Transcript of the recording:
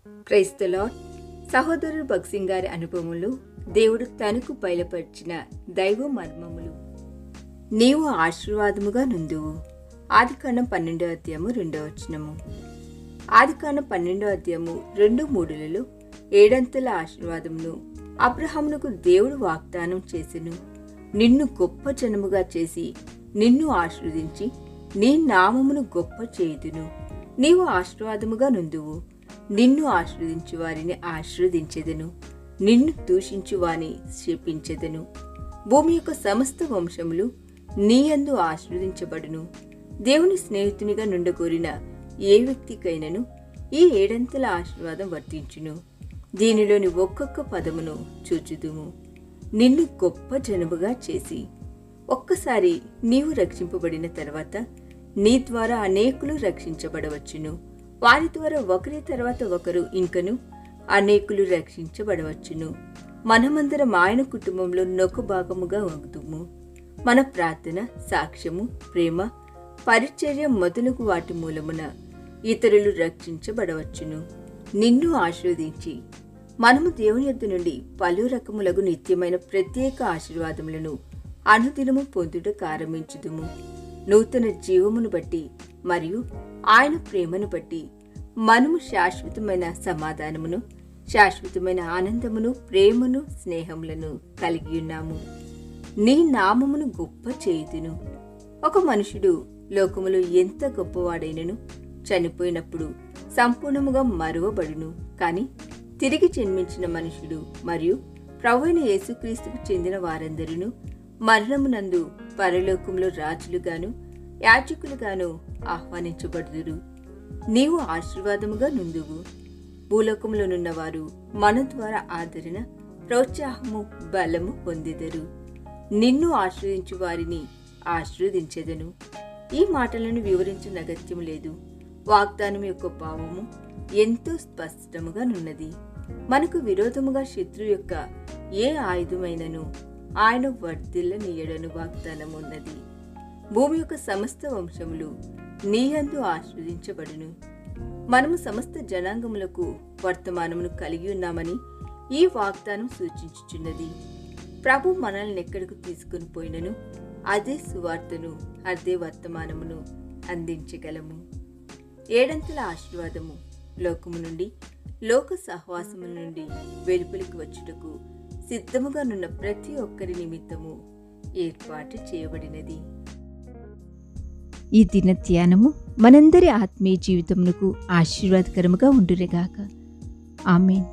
Praise the lord. సహోదరుడు భక్సింగ్ గారి అనుభవములు దేవుడు తనకు బయలుపరిచిన దైవ మర్మములు. నీవు ఆశీర్వాదముగా నుందువు. ఆదికాండం 12వ అధ్యాయము 2వ వచనము. ఆదికాండం 12వ అధ్యాయము 2:3 ఏడంతల ఆశీర్వాదమును అబ్రహామునకు దేవుడు వాగ్దానం చేసెను. నిన్ను గొప్ప జనముగా చేసి నిన్ను ఆశీర్వదించి నీ నామమును గొప్ప చేయుదును. నీవు ఆశీర్వాదముగా నుందువు. నిన్ను ఆశీర్వదించు వారిని ఆశీర్వదించెదను, నిన్ను దూషించు వారిని శపించెదను. భూమి యొక్క సమస్త వంశములు నీయందు ఆశీర్వదించబడును. దేవుని స్నేహితునిగా నుండగోరిన ఏ వ్యక్తికైనను ఈ ఏడంతల ఆశీర్వాదం వర్తించును. దీనిలోని ఒక్కొక్క పదమును చూచుదుము. నిన్ను గొప్ప జనముగా చేసి. ఒక్కసారి నీవు రక్షింపబడిన తర్వాత నీ ద్వారా అనేకులు రక్షించబడవచ్చును. వారి ద్వారా ఒకరి తర్వాత ఒకరు ఇంకను అనేకులు రక్షించబడవచ్చును. మనమందరం ఆయన కుటుంబంలో నొక భాగముగా అవుదుము. మన ప్రార్థన, సాక్ష్యము, ప్రేమ, పరిచర్య మొదలగు వాటి మూలమున ఇతరులు రక్షించబడవచ్చును. నిన్ను ఆశీర్వదించి మనము దేవుని యొద్ద నుండి పలు రకములకు నిత్యమైన ప్రత్యేక ఆశీర్వాదములను అనుదినము పొందుటకు ఆరంభించుదుము. నూతన జీవమును బట్టి మరియు ఆయన ప్రేమను బట్టి మనము శాశ్వతమైన సమాధానమును, శాశ్వతమైన ఆనందమును, ప్రేమను, స్నేహములను కలిగి ఉన్నాము. నీ నామమును గొప్ప చేయుదును. ఒక మనుషుడు లోకములో ఎంత గొప్పవాడైనను చనిపోయినప్పుడు సంపూర్ణముగా మరువబడును. కాని తిరిగి జన్మించిన మనుషుడు మరియు ప్రభువైన యేసుక్రీస్తుకు చెందిన వారందరూ మరణమునందు పరలోకంలో రాజులుగాను యాజకులుగాను ఆహ్వానించబడుదురు. నీవు ఆశీర్వాదముగా నుందువు. భూలోకంలోనున్నవారు మన ద్వారా ఆదరణ, ప్రోత్సాహము, బలము పొందెదరు. నిన్ను ఆశ్రయించు వారిని ఆశీర్వదించెదను. ఈ మాటలను వివరించిన అగత్యం లేదు. వాగ్దానం యొక్క భావము ఎంతో స్పష్టముగా నున్నది. మనకు విరోధముగా శత్రు యొక్క ఏ ఆయుధమైనను ఆయన వర్ధిల్లనీయడను వాగ్దానం ఉన్నది. భూమి యొక్క సమస్త వంశములు నీయందు ఆశీర్వదించబడును. మనము సమస్త జనాంగములకు వర్తమానమును కలిగి ఉన్నామని ఈ వాగ్దానం సూచించుచున్నది. ప్రభు మనల్ని ఎక్కడికి తీసుకుని పోయినను అదే సువార్తను, అదే వర్తమానమును అందించగలము. ఏడంతల ఆశీర్వాదము లోకము నుండి, లోక సహవాసముల నుండి వెలుపలికి వచ్చుటకు సిద్ధముగా నున్న ప్రతి ఒక్కరి నిమిత్తము ఏర్పాటు చేయబడినది. ఈ దిన ధ్యానము మనందరి ఆత్మీయ జీవితమునకు ఆశీర్వాదకరముగా ఉండునుగాక. ఆమేన్.